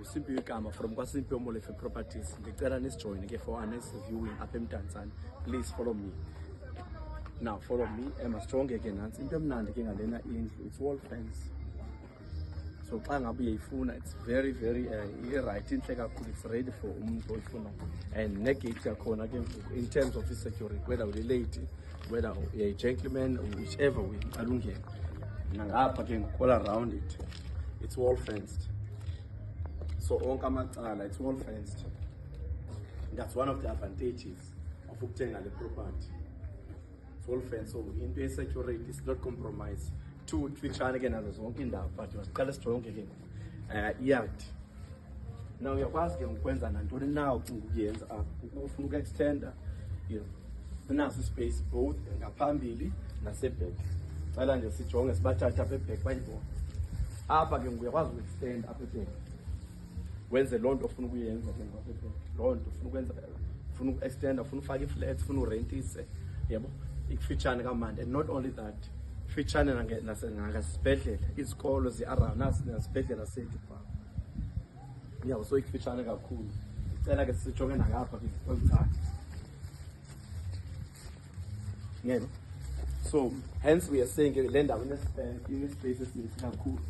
nguSimphiwe Igama from kwaSimphiwe Molefe Properties. Ngicela nisijoin ke for honest viewing apha eMdantsane. Please follow me. Now follow me. Masijonge ke nansi into emnandi ke ngalena indlu. It's wall fence. So xa ngabe uyayifuna, it's very right, inhle kakhulu, it's ready for umuntu oyifuna. And negate yakhona ke in terms of security, whether you're lady, whether you're a gentleman, or whichever way alungene. Nangapha ke all around it, it's wall fenced. So onke amacala, it's wall fenced. That's one of the advantages of ukuthenga le property. It's wall fenced, so into security is not compromised. Twitchana again as zonke indawo, but wasicela sijonge ke yard. Now uyakwazi ke ukwenza nantoni na ukuyenza ufuna uku-extenda, unaso space both ngaphambili naseback. Cela nje sijonge sibathatha apha eback bayibona. Apha ke uyakwazi uku-extend apha eback. Wenze loo nto ofuna ukuyenza ke ngapha eback. Loo nto ufuna ukwenza, ufuna uku-extenda, ufuna ufaka i-flat, ufuna urentise, yabo, ikufitshane kamandi. And not only that, fitshane nangasibhedlela, izikolo zi-around nasibhedlela sethu phaa. Yeah, so ikufitshane kakhulu. Cela ke sijonge nangapha ke kwezithathu. Ngeke. So hence we are saying ke le ndawo ine-space esininzi kakhulu.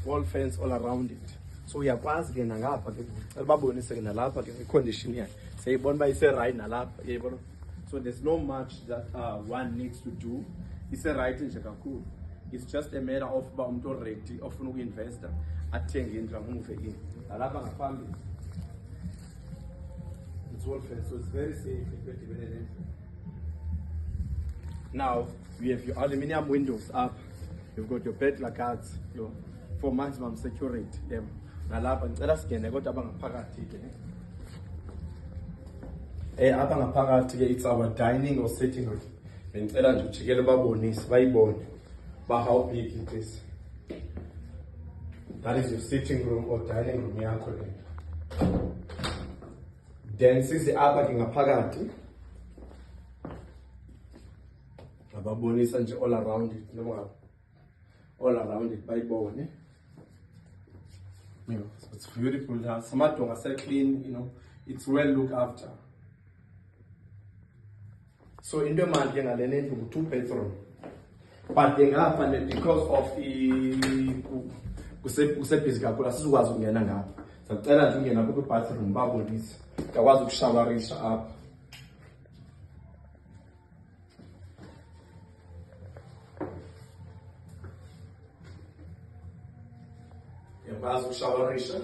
Wall fence all around it. So uyakwazi ke nangapha ke cela babonise ke nalapha ke i-condition yakhe. Siyayibona uba ise-right nalapha, uyayibona. So there's no much that one needs to do. It's a right nje kakhulu. It's just a matter of uba umuntu already ofuna uku-investa athenge indlu amuve in. Nalapha ngaphambili, it's wall fence, so it's very safe. Now you have your aluminium windows up. You've got your bed placards, for maximum security. Nalapha ngicela singene kodwa abangaphakathi ke. Apha ngaphakathi ke it's our dining or sitting room. Bengicela nje ujikele babonise bayibone how big it is. That is your sitting room or dining room yakho le. Then size apha ke ngaphakathi ngababonisa nje all around it, noma all around it bayibone. It's beautiful house. Amadonga ase clean, it's well looked after. So into manje ngalena indlu 2-bedroom. But ngapha because of kusebhizi kakhulu asizokwazi ukungena ngapha. Sacela nje ungena ku bathroom babonise. Uyakwazi ukushawarisha apha. Uyakwazi ukushawarisha.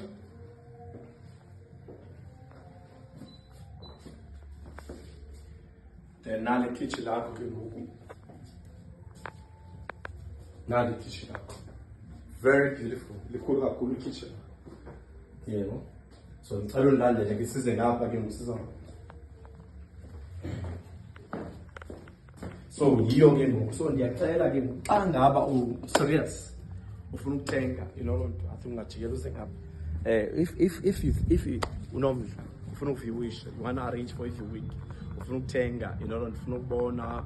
Nale kitchen lakho ke ngoku. Nale kitchen lakho. Very beautiful. Likhulu kakhulu kitchen. Yebo. So ngicela ulandele ke size ngapha ke ngisiza. So yiyo ke ngoku. So ndiyacela ke xa ngaba serious ufuna ukuthenga, athi ungajikela use ngapha. If you unomdla ufuna ukuviwisha, you want to arrange for viewing. Ufuna ukuthenga, ufuna ukubona,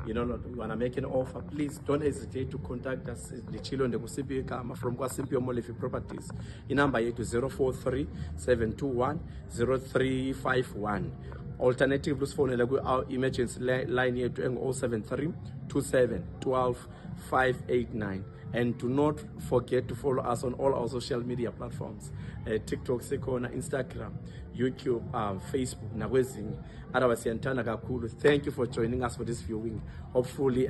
you wanna make an offer, please don't hesitate to contact us. Ndichilo nguSimphiwe Igama from kwaSimphiwe Molefe Properties. Inamba yethu 043 721 0351. Alternatively usifonele our emergency line yethu engu-073 27 12 589. And do not forget to follow us on all our social media platforms. TikTok, Sekona, Instagram, YouTube, Facebook, nakwezinye. Otherwise, siyantanda kakhulu. Thank you for joining us for this viewing. Hopefully,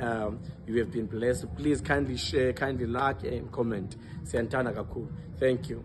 you have been blessed. Please kindly share, kindly like, and comment. Siyantanda kakhulu. Thank you.